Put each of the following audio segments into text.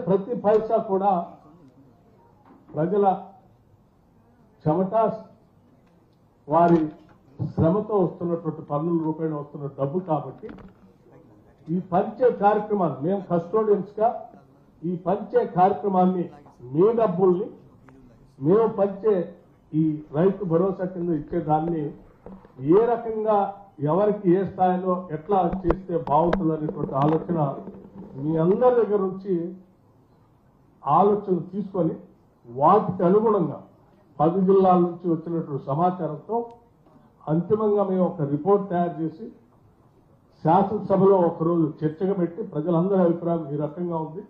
ప్రతి పైసా కూడా ప్రజల చెమట వారి శ్రమతో వస్తున్నటువంటి పన్నుల రూపాయలు వస్తున్న డబ్బు కాబట్టి ఈ పంచే కార్యక్రమాన్ని మేము కస్టోడియన్స్ గా ఈ పంచే కార్యక్రమాన్ని మీ డబ్బుల్ని మేము పంచే ఈ రైతు భరోసా కింద ఇచ్చేదాన్ని ఏ రకంగా ఎవరికి ఏ స్థాయిలో ఎట్లా చేస్తే బాగుంటుంది అనేటువంటి ఆలోచన మీ అందరి దగ్గర నుంచి ఆలోచన తీసుకొని వాటికి అనుగుణంగా 10 జిల్లాల నుంచి వచ్చినటువంటి సమాచారంతో అంతిమంగా మేము ఒక రిపోర్ట్ తయారు చేసి శాసనసభలో ఒకరోజు చర్చగా పెట్టి ప్రజలందరి అభిప్రాయం ఈ రకంగా ఉంది,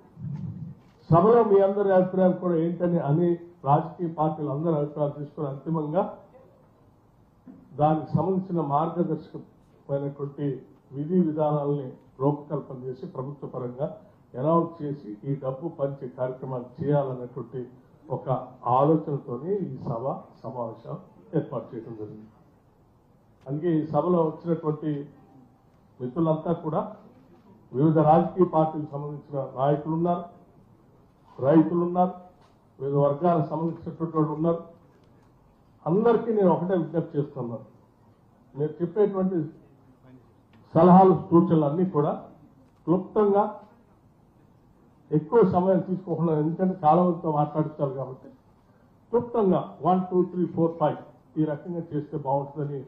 సభలో మీ అందరి అభిప్రాయం కూడా ఏంటని అని రాజకీయ పార్టీలు అందరి అభిప్రాయాలు తీసుకుని అంతిమంగా దానికి సంబంధించిన మార్గదర్శకమైనటువంటి విధి విధానాలని రూపకల్పన చేసి ప్రభుత్వ పరంగా అనౌన్స్ చేసి ఈ డబ్బు పంచే కార్యక్రమాలు చేయాలన్నటువంటి ఒక ఆలోచనతోనే ఈ సమావేశం ఏర్పాటు చేయడం జరిగింది. అందుకే ఈ సభలో వచ్చినటువంటి మిత్రులంతా కూడా వివిధ రాజకీయ పార్టీలకు సంబంధించిన నాయకులు ఉన్నారు, రైతులున్నారు, వివిధ వర్గాలకు సంబంధించినటువంటి వాళ్ళు ఉన్నారు. అందరికీ నేను ఒకటే విజ్ఞప్తి చేస్తున్నాను, మీరు చెప్పేటువంటి సలహాలు సూచనలు అన్నీ కూడా క్లుప్తంగా ఎక్కువ సమయం తీసుకోకుండా, ఎందుకంటే చాలా మందితో మాట్లాడించాలి కాబట్టి క్లుప్తంగా 1, 2, 3, 4, 5 ఈ రకంగా చేస్తే బాగుంటుందని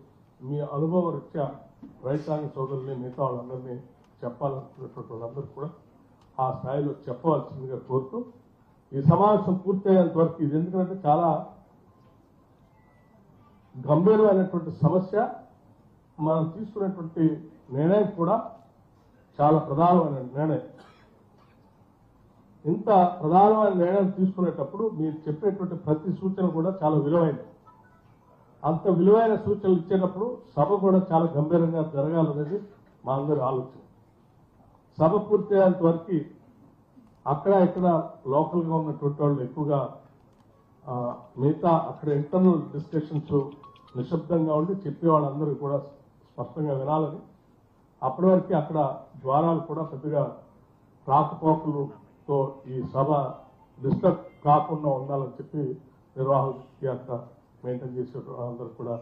మీ అనుభవ రీత్యా రైతాంగ సోదరుల్ని మిగతా వాళ్ళందరినీ చెప్పాలనుకున్నటువంటి వాళ్ళందరూ కూడా ఆ స్థాయిలో చెప్పవలసిందిగా కోరుతూ ఈ సమావేశం పూర్తయ్యేంత వరకు ఇది ఎందుకంటే చాలా గంభీరమైనటువంటి సమస్య, మనం తీసుకున్నటువంటి నిర్ణయం కూడా చాలా ప్రధానమైన నిర్ణయం. ఇంత ప్రధానమైన నిర్ణయం తీసుకునేటప్పుడు మీరు చెప్పేటువంటి ప్రతి సూచన కూడా చాలా విలువైనది. అంత విలువైన సూచనలు ఇచ్చేటప్పుడు సభ కూడా చాలా గంభీరంగా జరగాలనేది మా అందరి ఆలోచన. సభ పూర్తయ్యేంత వరకు అక్కడ ఇక్కడ లోకల్గా ఉన్నటువంటి వాళ్ళు ఎక్కువగా మిగతా అక్కడ ఇంటర్నల్ డిస్కషన్స్ నిశ్శబ్దంగా ఉండి చెప్పే వాళ్ళందరూ కూడా స్పష్టంగా వినాలని, అప్పటి వరకు అక్కడ ద్వారాలు కూడా పెద్దగా రాకపోకలుతో ఈ సభ డిస్టర్బ్ కాకుండా ఉండాలని చెప్పి నిర్వాహకులకి అంతా మెయింటైన్ చేసే అందరూ కూడా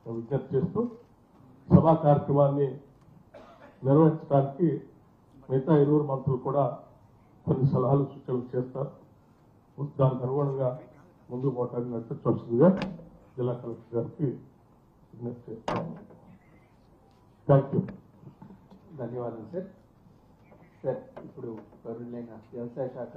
విజ్ఞప్తి చేస్తూ సభా కార్యక్రమాన్ని నిర్వహించడానికి మిగతా 20 మంత్రులు కూడా కొన్ని సలహాలు సూచనలు చేస్తారు. దానికి అనుగుణంగా ముందుకు పోవటానికి నచ్చవలసిందిగా జిల్లా కలెక్టర్ గారికి విజ్ఞప్తి చేస్తాను. Thank you. ధన్యవాదాలు సార్. సార్, ఇప్పుడు వ్యవసాయ శాఖ